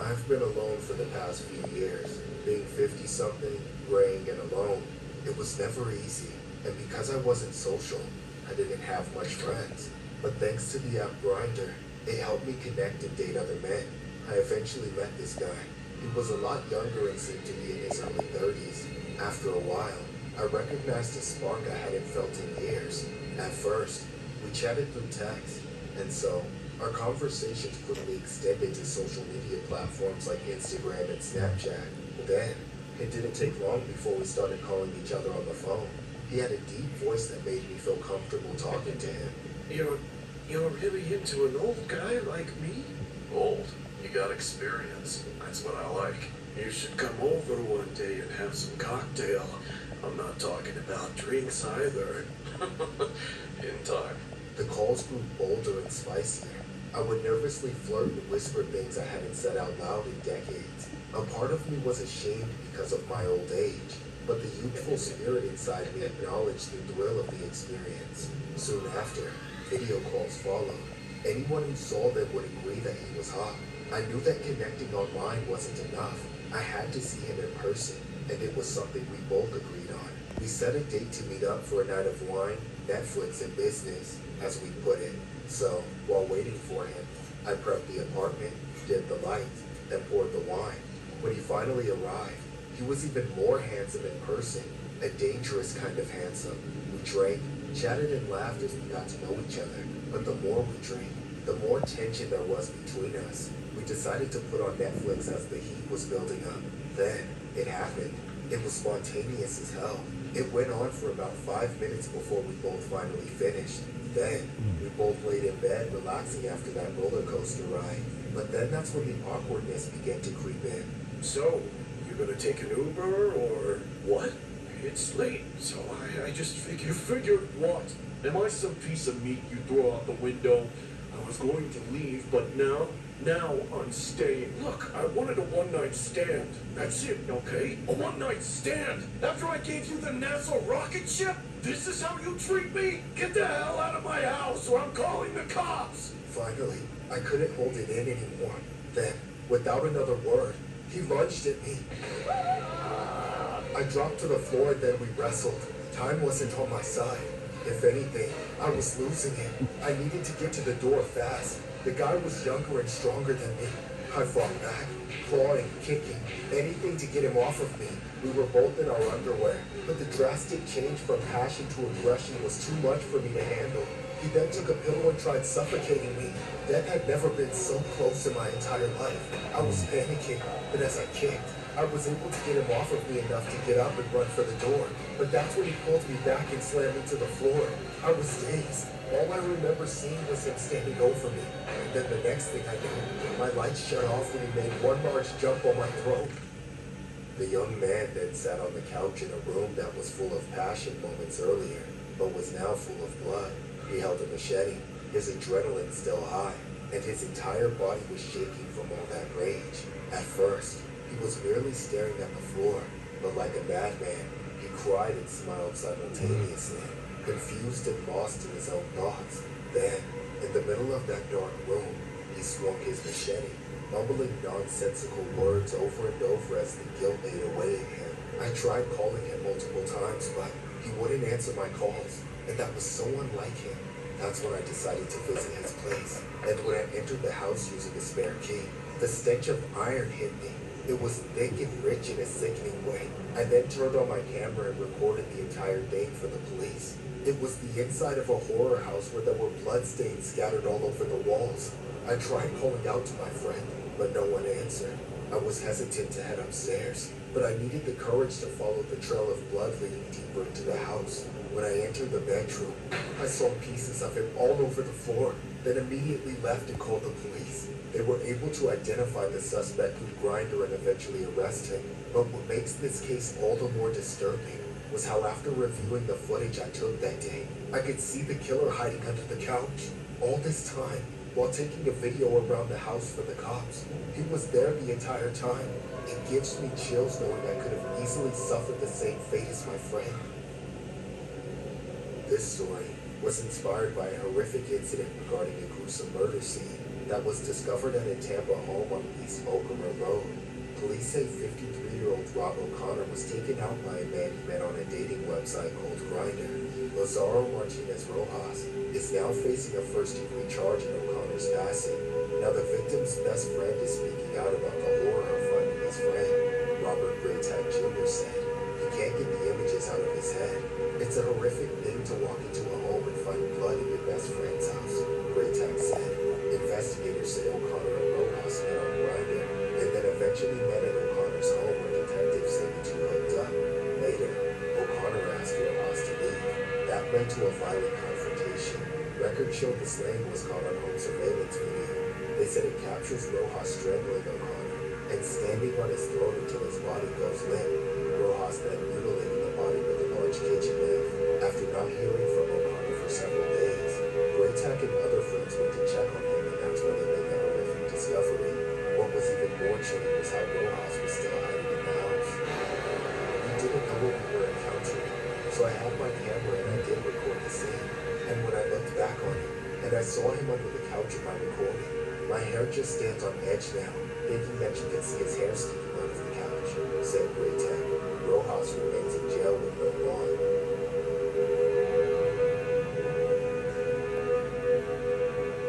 I've been alone for the past few years, being 50-something, graying and alone. It was never easy, and because I wasn't social, I didn't have much friends. But thanks to the app Grindr, it helped me connect and date other men. I eventually met this guy. He was a lot younger and seemed to be in his early 30s. After a while, I recognized a spark I hadn't felt in years. At first, we chatted through text, and so our conversations quickly extended to social media platforms like Instagram and Snapchat. Then, it didn't take long before we started calling each other on the phone. He had a deep voice that made me feel comfortable talking to him. You're, you're really into an old guy like me? Old. You got experience. That's what I like. You should come over one day and have some cocktail. I'm not talking about drinks either. In time. The calls grew bolder and spicier. I would nervously flirt and whisper things I hadn't said out loud in decades. A part of me was ashamed because of my old age, but the youthful spirit inside me acknowledged the thrill of the experience. Soon after, video calls followed. Anyone who saw them would agree that he was hot. I knew that connecting online wasn't enough. I had to see him in person, and it was something we both agreed on. We set a date to meet up for a night of wine, Netflix, and business, as we put it. So, while waiting for him, I prepped the apartment, dimmed the lights, and poured the wine. When he finally arrived, he was even more handsome in person, a dangerous kind of handsome. We drank, chatted, and laughed as we got to know each other. But the more we drank, the more tension there was between us. We decided to put on Netflix as the heat was building up. Then, it happened. It was spontaneous as hell. It went on for about 5 minutes before we both finally finished. Then, we both laid in bed relaxing after that roller coaster ride. But then that's when the awkwardness began to creep in. So, you gonna take an Uber or what? It's late, so I just figured what? Am I some piece of meat you throw out the window? I was going to leave, but now I'm staying. Look, I wanted a one-night stand. That's it, okay? A one-night stand. After I gave you the NASA rocket ship? This is how you treat me? Get the hell out of my house or I'm calling the cops. Finally, I couldn't hold it in anymore. Then, without another word, he lunged at me. I dropped to the floor and then we wrestled. Time wasn't on my side. If anything, I was losing it. I needed to get to the door fast. The guy was younger and stronger than me. I fought back, clawing, kicking, anything to get him off of me. We were both in our underwear, but the drastic change from passion to aggression was too much for me to handle. He then took a pillow and tried suffocating me. Death had never been so close in my entire life. I was panicking, but as I kicked, I was able to get him off of me enough to get up and run for the door. But that's when he pulled me back and slammed me to the floor. I was dazed. All I remember seeing was him standing over me. And then the next thing I knew, my lights shut off when he made one large jump on my throat. The young man then sat on the couch in a room that was full of passion moments earlier, but was now full of blood. He held a machete, his adrenaline still high, and his entire body was shaking from all that rage. At first, he was merely staring at the floor, but like a madman, he cried and smiled simultaneously, confused and lost in his own thoughts. Then, in the middle of that dark room, he swung his machete, mumbling nonsensical words over and over as the guilt ate away at him. I tried calling him multiple times, but he wouldn't answer my calls, and that was so unlike him. That's when I decided to visit his place, and when I entered the house using a spare key, the stench of iron hit me. It was thick and rich in a sickening way. I then turned on my camera and recorded the entire thing for the police. It was the inside of a horror house where there were bloodstains scattered all over the walls. I tried calling out to my friend, but no one answered. I was hesitant to head upstairs, but I needed the courage to follow the trail of blood leading deeper into the house. When I entered the bedroom, I saw pieces of him all over the floor, then immediately left and called the police. They were able to identify the suspect through Grindr and eventually arrest him. But what makes this case all the more disturbing was how after reviewing the footage I took that day, I could see the killer hiding under the couch. All this time, while taking a video around the house for the cops, he was there the entire time. It gives me chills knowing I could have easily suffered the same fate as my friend. This story was inspired by a horrific incident regarding a gruesome murder scene that was discovered at a Tampa home on East Okemos Road. Police say 53-year-old Rob O'Connor was taken out by a man he met on a dating website called Grindr. Lazaro Martinez Rojas is now facing a first-degree charge in O'Connor's passing. Now the victim's best friend is speaking out about the horror of finding his friend. Robert Braytag Jr. said he can't get the images out of his head. It's a horrific thing to walk into a home and find blood in your best friend's house, Braytag said. Investigators say O'Connor and Rojas met on Grindr and then eventually met at O'Connor's home where detectives say the two hooked up. Later, O'Connor asked Rojas to leave. That led to a violent confrontation. Records showed the slaying was caught on home surveillance video. They said it captures Rojas strangling O'Connor and standing on his throat until his body goes limp. Rojas then mutilated the body with a large kitchen knife. After not hearing from O'Connor for several days, Braytag and other friends went to check on him, and that's when they made the horrific discovery. What was even more chilling was how Rojas was still hiding in the house. We didn't know what we were encountering, so I had my camera and I did record the scene. And when I looked back on it, and I saw him under the couch of my recording, my hair just stands on edge now, thinking that you can see his hair sticking out of the couch, said Braytag. Rojas remains in jail with no bond.